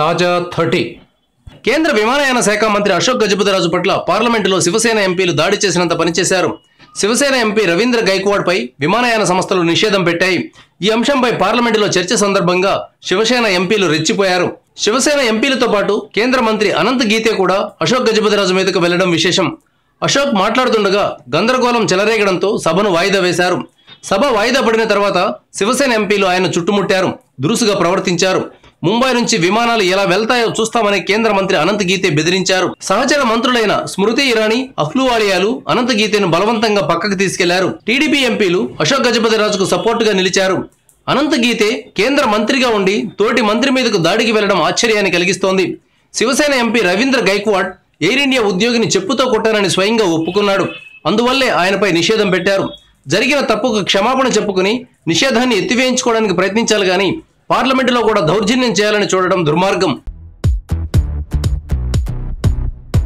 తాజా 30 కేంద్ర విమానయాన శాఖ మంత్రి అశోక్ గజపతిరాజు పట్ల పార్లమెంటులో శివసేన ఎంపీలు దాడి చేసినంత పనిచేశారు. శివసేన ఎంపీ రవీంద్ర గైక్వాడ్ పై విమానయాన సంస్థలు నిషేధం పెట్టాయి. ఈ అంశంపై పార్లమెంటులో చర్చ సందర్భంగా శివసేన ఎంపీలు రెచ్చిపోయారు. శివసేన ఎంపీలతో పాటు కేంద్ర మంత్రి అనంత్ గీతే కూడా అశోక్ గజపతిరాజు మీదకు వెళ్లడం విశేషం. అశోక్ మాట్లాడుతుండగా గందరగోళం చెలరేగడంతో సభను వాయిదా వేశారు. సభ వాయిదా పడిన తర్వాత శివసేన ఎంపీలు ఆయన చుట్టుముట్టారు, దురుసుగా ప్రవర్తించారు. ముంబై నుంచి విమానాలు ఎలా వెళ్తాయో చూస్తామని కేంద్ర మంత్రి అనంత్ గీతే బెదిరించారు. సహచర మంత్రులైన స్మృతి ఇరానీ, అహ్లూవాలియాలు అనంత్ గీతేను బలవంతంగా పక్కకు తీసుకెళ్లారు. టీడీపీ ఎంపీలు అశోక్ గజపతిరాజుకు సపోర్టుగా నిలిచారు. అనంత్ గీతే కేంద్ర మంత్రిగా ఉండి తోటి మంత్రి మీదకు దాడికి వెళ్లడం ఆశ్చర్యాన్ని కలిగిస్తోంది. Shiv Sena MP Ravindra Gaikwad air India ఉద్యోగిని చెప్పుతో కొట్టారని స్వయంగా ఒప్పుకున్నాడు. అందువల్లే ఆయనపై నిషేధం పెట్టారు. జరిగిన తప్పుకు క్షమాపణ చెప్పుకుని నిషేధాన్ని ఎత్తివేయించుకోవడానికి ప్రయత్నించాలి గాని పార్లమెంటులో కూడా దౌర్జన్యం చేయాలని చూడడం దుర్మార్గం.